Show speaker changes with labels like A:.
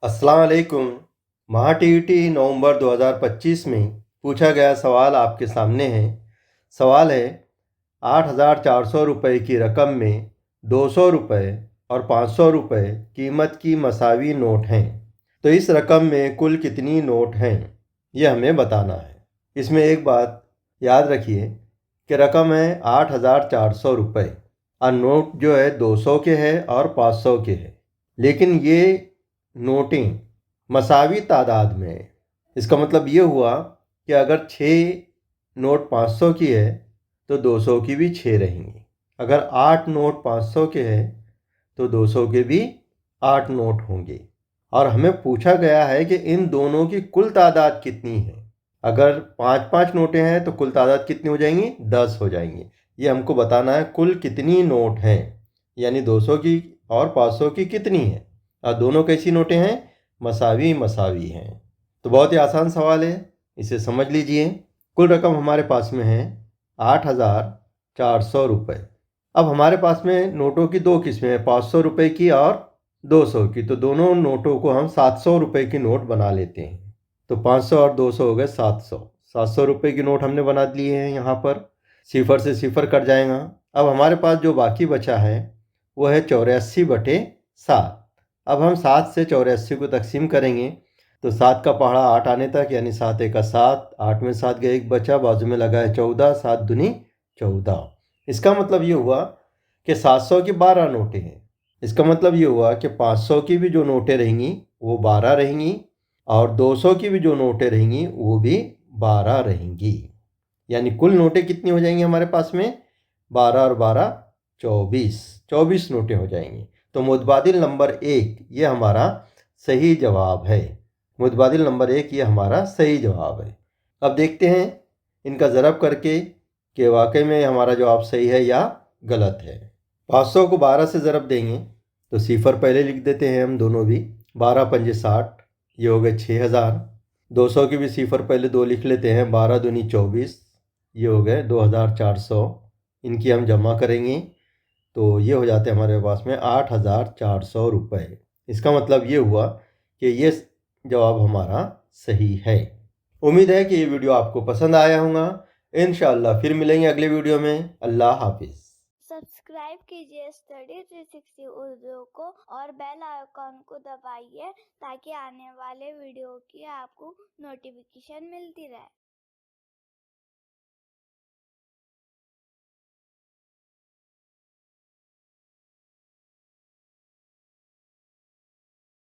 A: अस्सलाम वालेकुम। महाटीईटी नवंबर 2025 में पूछा गया सवाल आपके सामने है। सवाल है 8,400 रुपये की रकम में 200 रुपये और 500 रुपये कीमत की मसावी नोट हैं। तो इस रकम में कुल कितनी नोट हैं, ये हमें बताना है। इसमें एक बात याद रखिए कि रकम है 8,400 रुपये और नोट जो है 200 के है और 500 के है, लेकिन ये नोटें मसावी तादाद में है। इसका मतलब ये हुआ कि अगर 6 नोट 500 की है तो 200 की भी 6 रहेंगी। अगर 8 नोट 500 के हैं तो 200 के भी 8 नोट होंगे। और हमें पूछा गया है कि इन दोनों की कुल तादाद कितनी है। अगर 5-5 नोटें हैं तो कुल तादाद कितनी हो जाएंगी? 10 हो जाएंगी। ये हमको बताना है कुल कितनी नोट हैं, यानी 200 की और 500 की कितनी है। और दोनों कैसी नोटें हैं? मसावी मसावी हैं। तो बहुत ही आसान सवाल है, इसे समझ लीजिए। कुल रकम हमारे पास में है 8,400 रुपये। अब हमारे पास में नोटों की दो किस्में हैं, 500 रुपये की और 200 की। तो दोनों नोटों को हम 700 रुपये की नोट बना लेते हैं। तो 500 और 200 हो गए 700। 700 रुपये की नोट हमने बना लिए हैं। यहाँ पर सिफर से सिफर कट जाएगा। अब हमारे पास जो बाकी बचा है वो है 84/7। अब हम 7 से 84 को तकसीम करेंगे तो 7 का पहाड़ा 8 आने तक, यानी 7 एक 7, 8 में 7 गए, एक बचा, बाजू में लगा है 14, 7 दूनी 14। इसका मतलब ये हुआ कि 700 की 12 नोटें हैं। इसका मतलब ये हुआ कि 500 की भी जो नोटें रहेंगी वो 12 रहेंगी और 200 की भी जो नोटें रहेंगी वो भी 12 रहेंगी। यानी कुल नोटें कितनी हो जाएंगी हमारे पास में? 12 और 12 24। 24 नोटें हो जाएंगी। तो मुतबादिल नंबर 1 ये हमारा सही जवाब है। मुतबादिल नंबर 1 ये हमारा सही जवाब है। अब देखते हैं इनका ज़रब करके कि वाकई में हमारा जवाब सही है या गलत है। 500 को 12 से ज़रब देंगे तो सिफर पहले लिख देते हैं हम दोनों भी। 12 पंजे 60, ये हो गए 6,000। 200 की भी सिफर पहले 2 लिख लेते हैं। 12 दूनी 24, ये हो गए 2,400। इनकी हम जमा करेंगे तो ये हो जाते हैं हमारे पास में 8,400 रुपये। इसका मतलब ये हुआ कि ये जवाब हमारा सही है। उम्मीद है कि ये वीडियो आपको पसंद आया होगा। इंशाअल्लाह फिर मिलेंगे अगले वीडियो में। अल्लाह हाफिज़।
B: सब्सक्राइब कीजिए स्टडी 360 उर्दू को और बेल आइकॉन को दबाइए ताकि आने वाले वीडियो की आपको नोटिफिकेशन मिलती रहे।